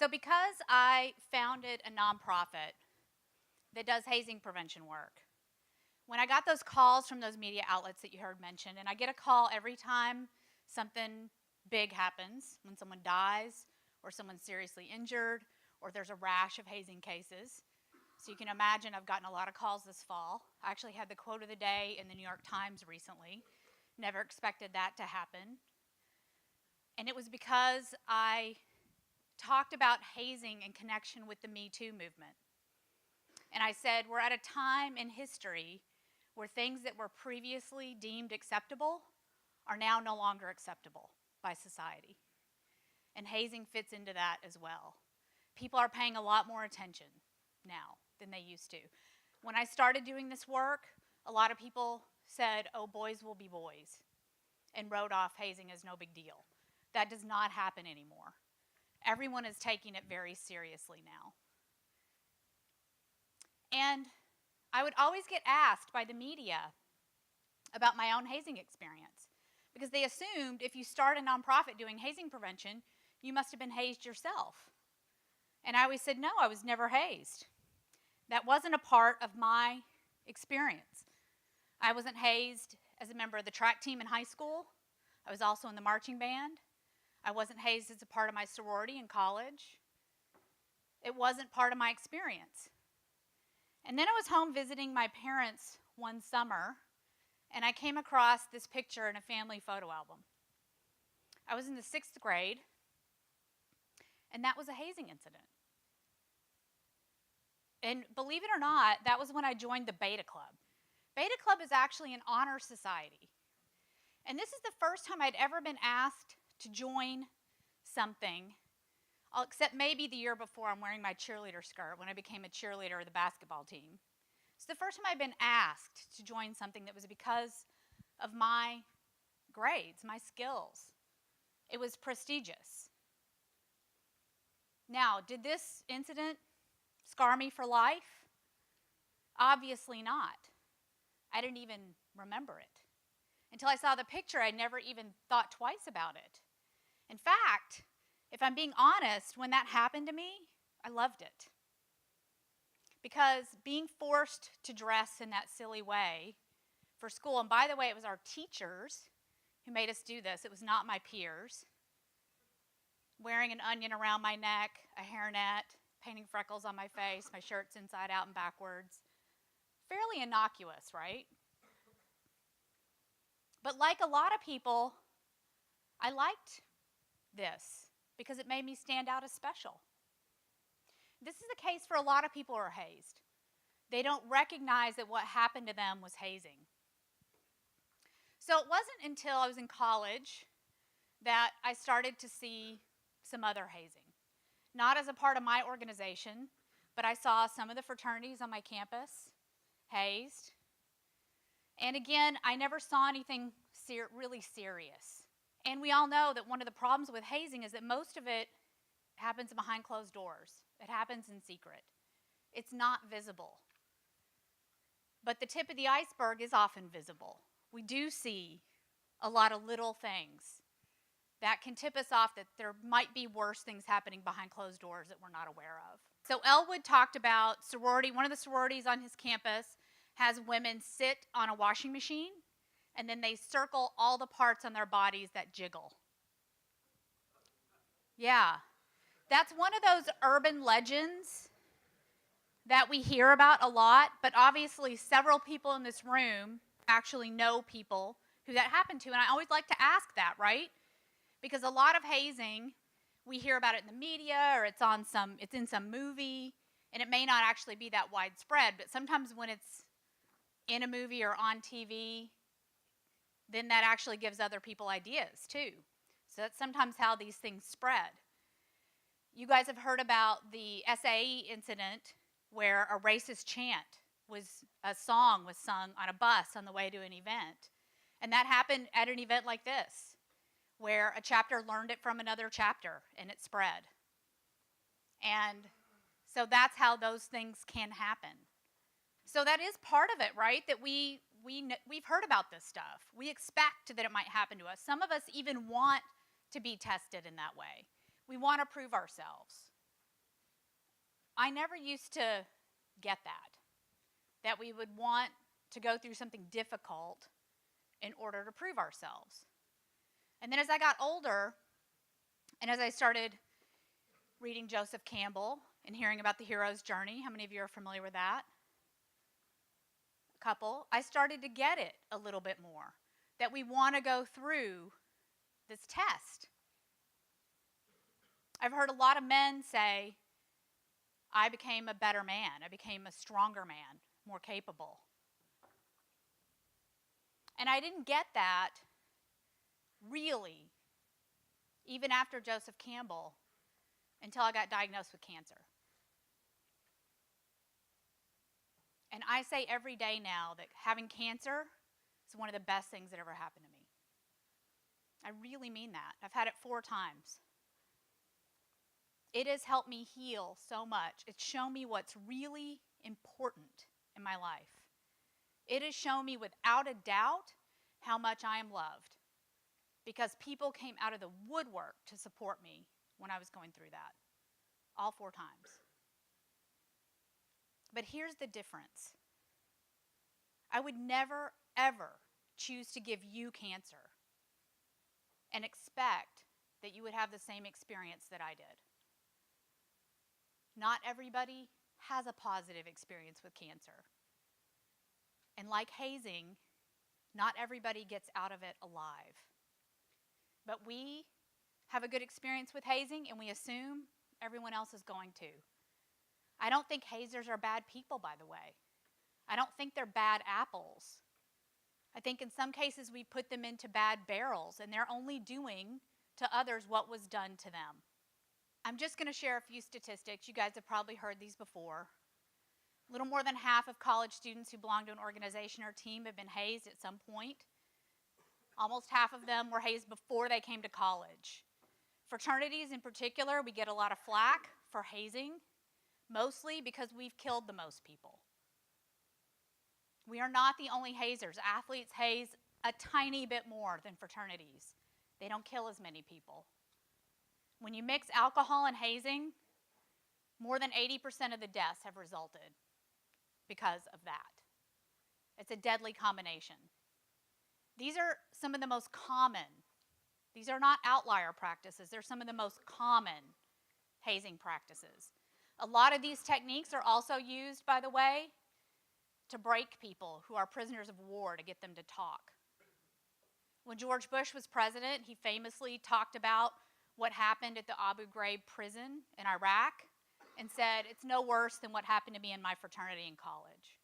So because I founded a nonprofit that does hazing prevention work, when I got those calls from those media outlets that you heard mentioned, and I get a call every time something big happens, when someone dies or someone's seriously injured or there's a rash of hazing cases. So you can imagine I've gotten a lot of calls this fall. I actually had the quote of the day in the New York Times recently. Never expected that to happen. And it was because I talked about hazing in connection with the Me Too movement. And I said, we're at a time in history where things that were previously deemed acceptable are now no longer acceptable by society. And hazing fits into that as well. People are paying a lot more attention now than they used to. When I started doing this work, a lot of people said, oh, boys will be boys, and wrote off hazing as no big deal. That does not happen anymore. Everyone is taking it very seriously now. And I would always get asked by the media about my own hazing experience because they assumed if you start a nonprofit doing hazing prevention, you must have been hazed yourself. And I always said, no, I was never hazed. That wasn't a part of my experience. I wasn't hazed as a member of the track team in high school. I was also in the marching band. I wasn't hazed as a part of my sorority in college. It wasn't part of my experience. And then I was home visiting my parents one summer, and I came across this picture in a family photo album. I was in the 6th grade, and that was a hazing incident. And believe it or not, that was when I joined the Beta Club. Beta Club is actually an honor society. And this is the first time I'd ever been asked to join something, except maybe the year before I'm wearing my cheerleader skirt when I became a cheerleader of the basketball team. It's the first time I'd been asked to join something that was because of my grades, my skills. It was prestigious. Now, did this incident scar me for life? Obviously not. I didn't even remember it. Until I saw the picture, I never even thought twice about it. In fact, if I'm being honest, when that happened to me, I loved it. Because being forced to dress in that silly way for school, and by the way, it was our teachers who made us do this, it was not my peers. Wearing an onion around my neck, a hairnet, painting freckles on my face, my shirt's inside out and backwards. Fairly innocuous, right? But like a lot of people, I liked this because it made me stand out as special. This is the case for a lot of people who are hazed. They don't recognize that what happened to them was hazing. So it wasn't until I was in college that I started to see some other hazing. Not as a part of my organization, but I saw some of the fraternities on my campus hazed. And again, I never saw anything really serious. And we all know that one of the problems with hazing is that most of it happens behind closed doors. It happens in secret. It's not visible. But the tip of the iceberg is often visible. We do see a lot of little things that can tip us off that there might be worse things happening behind closed doors that we're not aware of. So Elwood talked about sorority. One of the sororities on his campus has women sit on a washing machine, and then they circle all the parts on their bodies that jiggle. Yeah. That's one of those urban legends that we hear about a lot, but obviously several people in this room actually know people who that happened to, and I always like to ask that, right? Because a lot of hazing, we hear about it in the media or it's in some movie, and it may not actually be that widespread, but sometimes when it's in a movie or on TV, then that actually gives other people ideas too. So that's sometimes how these things spread. You guys have heard about the SAE incident where a racist a song was sung on a bus on the way to an event. And that happened at an event like this, where a chapter learned it from another chapter and it spread. And so that's how those things can happen. So that is part of it, right? That we've heard about this stuff. We expect that it might happen to us. Some of us even want to be tested in that way. We want to prove ourselves. I never used to get that we would want to go through something difficult in order to prove ourselves. And then as I got older, and as I started reading Joseph Campbell and hearing about the hero's journey, how many of you are familiar with that? A couple. I started to get it a little bit more, that we want to go through this test. I've heard a lot of men say, I became a better man. I became a stronger man, more capable. And I didn't get that really, even after Joseph Campbell, until I got diagnosed with cancer. And I say every day now that having cancer is one of the best things that ever happened to me. I really mean that. I've had it 4 times. It has helped me heal so much. It's shown me what's really important in my life. It has shown me without a doubt how much I am loved, because people came out of the woodwork to support me when I was going through that, all 4 times. But here's the difference. I would never, ever choose to give you cancer and expect that you would have the same experience that I did. Not everybody has a positive experience with cancer. And like hazing, not everybody gets out of it alive. But we have a good experience with hazing, and we assume everyone else is going to. I don't think hazers are bad people, by the way. I don't think they're bad apples. I think in some cases we put them into bad barrels, and they're only doing to others what was done to them. I'm just going to share a few statistics. You guys have probably heard these before. A little more than half of college students who belong to an organization or team have been hazed at some point. Almost half of them were hazed before they came to college. Fraternities in particular, we get a lot of flack for hazing, mostly because we've killed the most people. We are not the only hazers. Athletes haze a tiny bit more than fraternities. They don't kill as many people. When you mix alcohol and hazing, more than 80% of the deaths have resulted because of that. It's a deadly combination. These are some of the most common. These are not outlier practices. They're some of the most common hazing practices. A lot of these techniques are also used, by the way, to break people who are prisoners of war, to get them to talk. When George Bush was president, he famously talked about what happened at the Abu Ghraib prison in Iraq and said, it's no worse than what happened to me in my fraternity in college.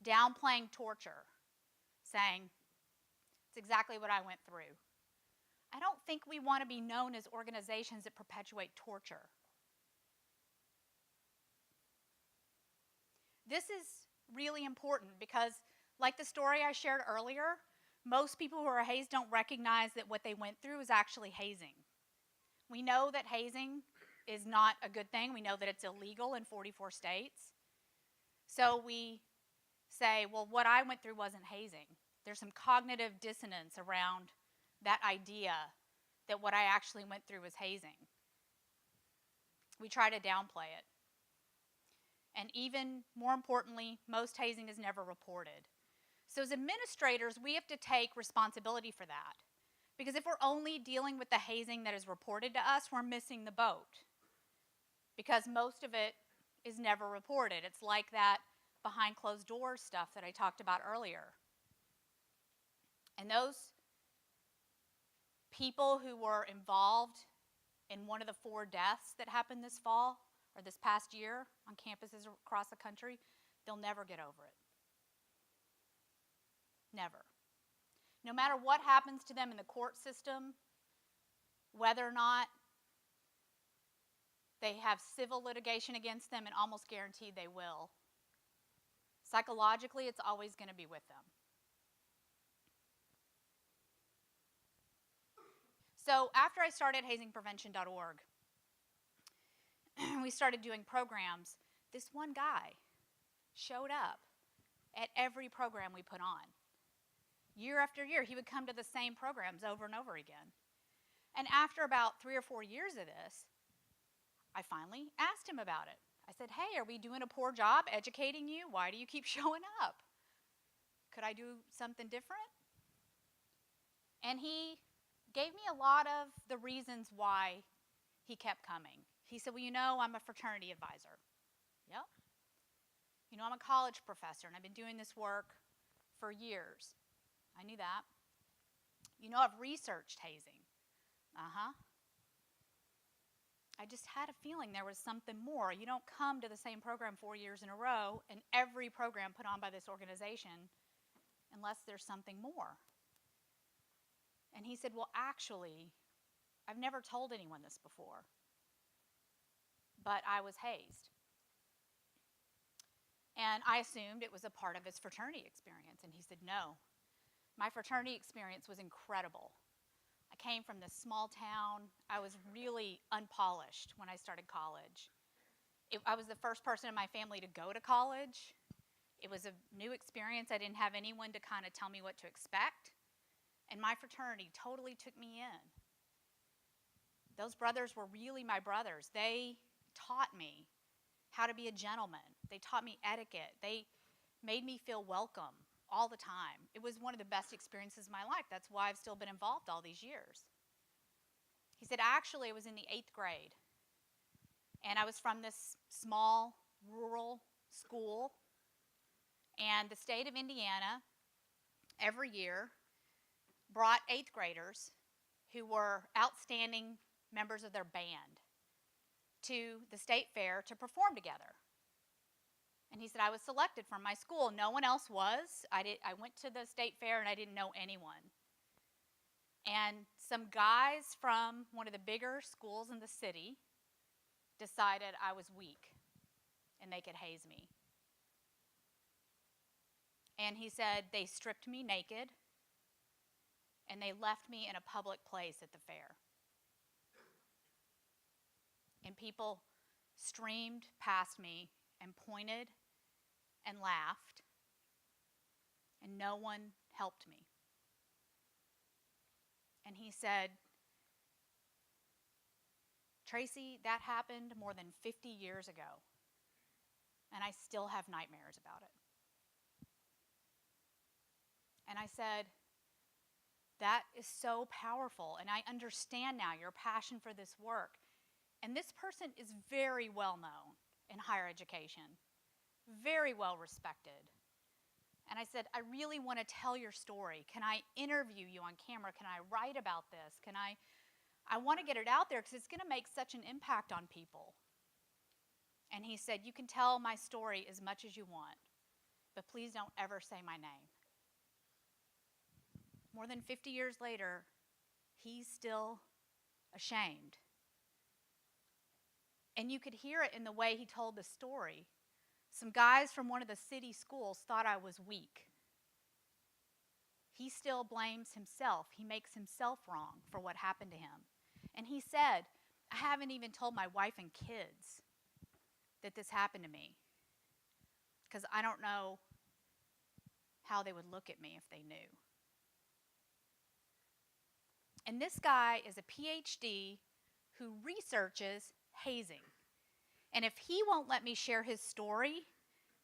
Downplaying torture, saying, it's exactly what I went through. I don't think we want to be known as organizations that perpetuate torture. This is really important because, like the story I shared earlier, most people who are hazed don't recognize that what they went through is actually hazing. We know that hazing is not a good thing. We know that it's illegal in 44 states. So we say, well, what I went through wasn't hazing. There's some cognitive dissonance around that idea that what I actually went through was hazing. We try to downplay it. And even more importantly, most hazing is never reported. So as administrators, we have to take responsibility for that. Because if we're only dealing with the hazing that is reported to us, we're missing the boat. Because most of it is never reported. It's like that behind closed doors stuff that I talked about earlier. And those people who were involved in one of the 4 deaths that happened this fall, or this past year on campuses across the country, they'll never get over it. Never. No matter what happens to them in the court system, whether or not they have civil litigation against them, and almost guaranteed they will, psychologically, it's always going to be with them. So after I started hazingprevention.org, we started doing programs. This one guy showed up at every program we put on. Year after year, he would come to the same programs over and over again. And after about 3 or 4 years of this, I finally asked him about it. I said, hey, are we doing a poor job educating you? Why do you keep showing up? Could I do something different? And he gave me a lot of the reasons why he kept coming. He said, well, you know, I'm a fraternity advisor. Yep. You know, I'm a college professor, and I've been doing this work for years. I knew that. You know, I've researched hazing. Uh-huh. I just had a feeling there was something more. You don't come to the same program 4 years in a row in every program put on by this organization unless there's something more. And he said, well, actually, I've never told anyone this before, but I was hazed. And I assumed it was a part of his fraternity experience. And he said, no, my fraternity experience was incredible. I came from this small town. I was really unpolished when I started college. I was the first person in my family to go to college. It was a new experience. I didn't have anyone to kind of tell me what to expect. And my fraternity totally took me in. Those brothers were really my brothers. They taught me how to be a gentleman. They taught me etiquette. They made me feel welcome all the time. It was one of the best experiences of my life. That's why I've still been involved all these years. He said, actually, I was in the 8th grade, and I was from this small, rural school, and the state of Indiana every year brought 8th graders who were outstanding members of their band to the state fair to perform together. And he said, I was selected from my school. No one else was. I went to the state fair and I didn't know anyone. And some guys from one of the bigger schools in the city decided I was weak and they could haze me. And he said they stripped me naked and they left me in a public place at the fair. And people streamed past me and pointed and laughed, and no one helped me. And he said, Tracy, that happened more than 50 years ago, and I still have nightmares about it. And I said, that is so powerful, and I understand now your passion for this work. And this person is very well known in higher education, very well respected. And I said, I really want to tell your story. Can I interview you on camera? Can I write about this? I want to get it out there because it's going to make such an impact on people. And he said, you can tell my story as much as you want, but please don't ever say my name. More than 50 years later, he's still ashamed. And you could hear it in the way he told the story. Some guys from one of the city schools thought I was weak. He still blames himself. He makes himself wrong for what happened to him. And he said, I haven't even told my wife and kids that this happened to me because I don't know how they would look at me if they knew. And this guy is a PhD who researches hazing. And if he won't let me share his story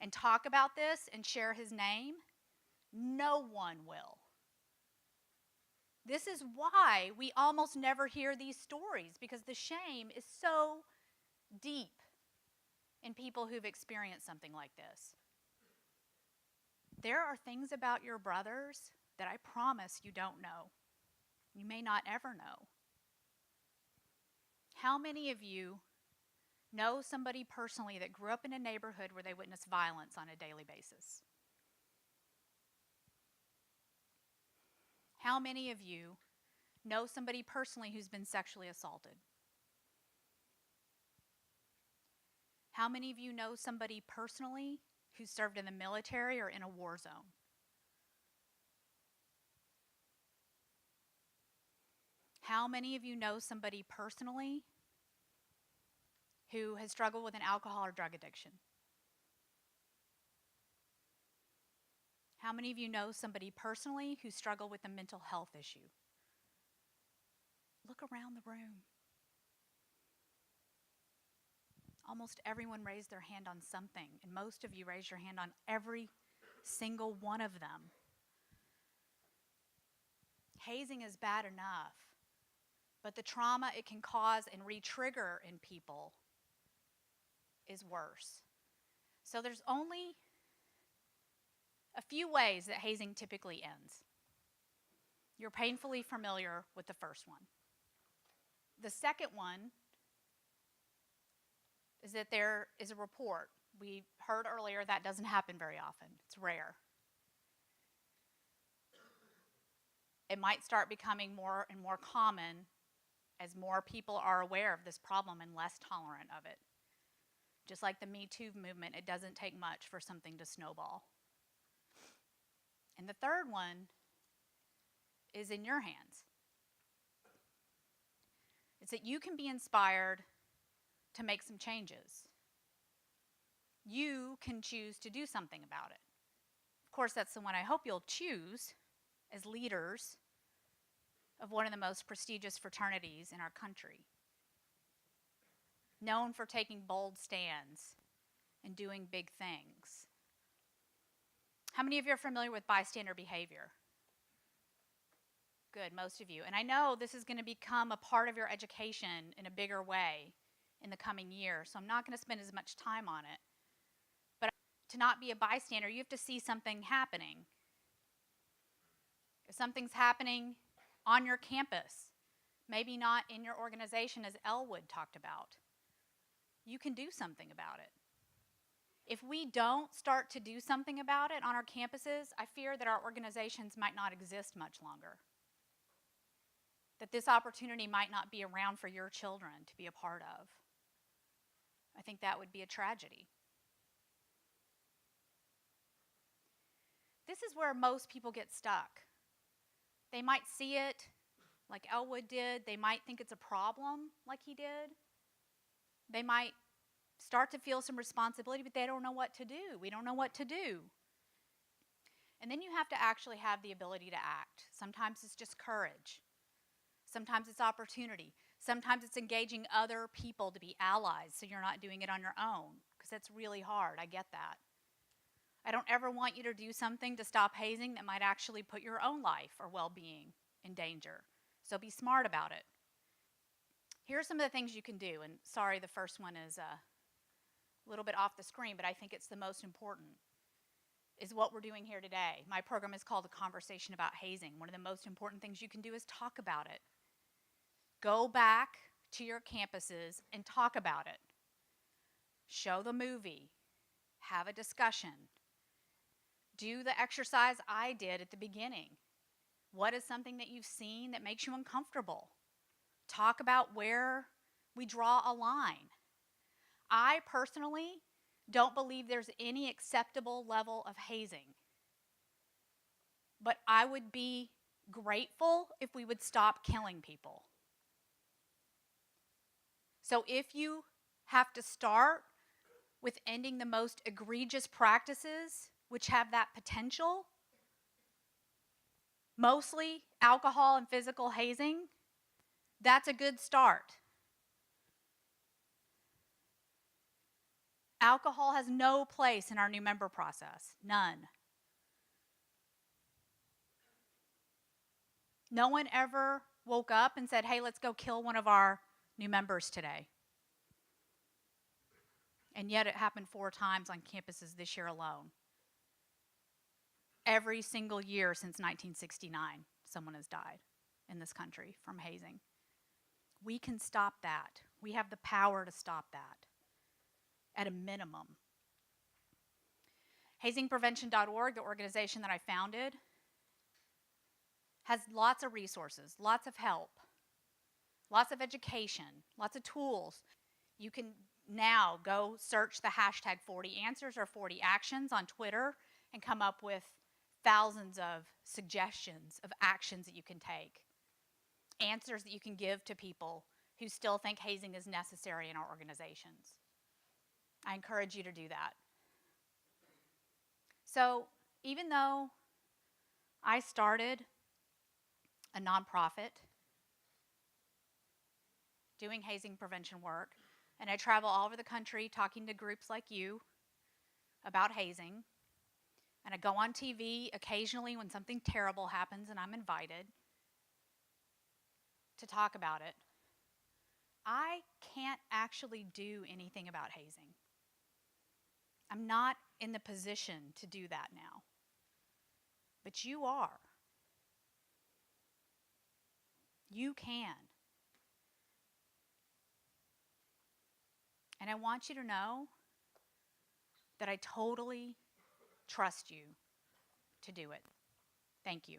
and talk about this and share his name, no one will. This is why we almost never hear these stories, because the shame is so deep in people who've experienced something like this. There are things about your brothers that I promise you don't know. You may not ever know. How many of you know somebody personally that grew up in a neighborhood where they witnessed violence on a daily basis? How many of you know somebody personally who's been sexually assaulted? How many of you know somebody personally who served in the military or in a war zone? How many of you know somebody personally who has struggled with an alcohol or drug addiction? How many of you know somebody personally who struggled with a mental health issue? Look around the room. Almost everyone raised their hand on something, and most of you raised your hand on every single one of them. Hazing is bad enough, but the trauma it can cause and re-trigger in people is worse. So there's only a few ways that hazing typically ends. You're painfully familiar with the first one. The second one is that there is a report. We heard earlier that doesn't happen very often. It's rare. It might start becoming more and more common as more people are aware of this problem and less tolerant of it. Just like the Me Too movement, it doesn't take much for something to snowball. And the third one is in your hands. It's that you can be inspired to make some changes. You can choose to do something about it. Of course, that's the one I hope you'll choose as leaders of one of the most prestigious fraternities in our country, known for taking bold stands and doing big things. How many of you are familiar with bystander behavior? Good, most of you. And I know this is going to become a part of your education in a bigger way in the coming year, so I'm not going to spend as much time on it. But to not be a bystander, you have to see something happening. If something's happening on your campus, maybe not in your organization as Elwood talked about, you can do something about it. If we don't start to do something about it on our campuses, I fear that our organizations might not exist much longer. That this opportunity might not be around for your children to be a part of. I think that would be a tragedy. This is where most people get stuck. They might see it like Elwood did. They might think it's a problem like he did. They might start to feel some responsibility, but they don't know what to do. We don't know what to do. And then you have to actually have the ability to act. Sometimes it's just courage. Sometimes it's opportunity. Sometimes it's engaging other people to be allies so you're not doing it on your own, because that's really hard. I get that. I don't ever want you to do something to stop hazing that might actually put your own life or well-being in danger. So be smart about it. Here are some of the things you can do. And sorry, the first one is a little bit off the screen, but I think it's the most important, is what we're doing here today. My program is called A Conversation About Hazing. One of the most important things you can do is talk about it. Go back to your campuses and talk about it. Show the movie. Have a discussion. Do the exercise I did at the beginning. What is something that you've seen that makes you uncomfortable? Talk about where we draw a line. I personally don't believe there's any acceptable level of hazing. But I would be grateful if we would stop killing people. So if you have to start with ending the most egregious practices which have that potential, mostly alcohol and physical hazing, that's a good start. Alcohol has no place in our new member process, none. No one ever woke up and said, hey, let's go kill one of our new members today. And yet it happened 4 times on campuses this year alone. Every single year since 1969, someone has died in this country from hazing. We can stop that. We have the power to stop that at a minimum. Hazingprevention.org, the organization that I founded, has lots of resources, lots of help, lots of education, lots of tools. You can now go search the hashtag 40 answers or 40 actions on Twitter and come up with thousands of suggestions of actions that you can take, answers that you can give to people who still think hazing is necessary in our organizations. I encourage you to do that. So even though I started a nonprofit doing hazing prevention work, And I travel all over the country talking to groups like you about hazing. And I go on TV occasionally when something terrible happens and I'm invited to talk about it. I can't actually do anything about hazing. I'm not in the position to do that now. But you are. You can. And I want you to know that I totally trust you to do it. Thank you.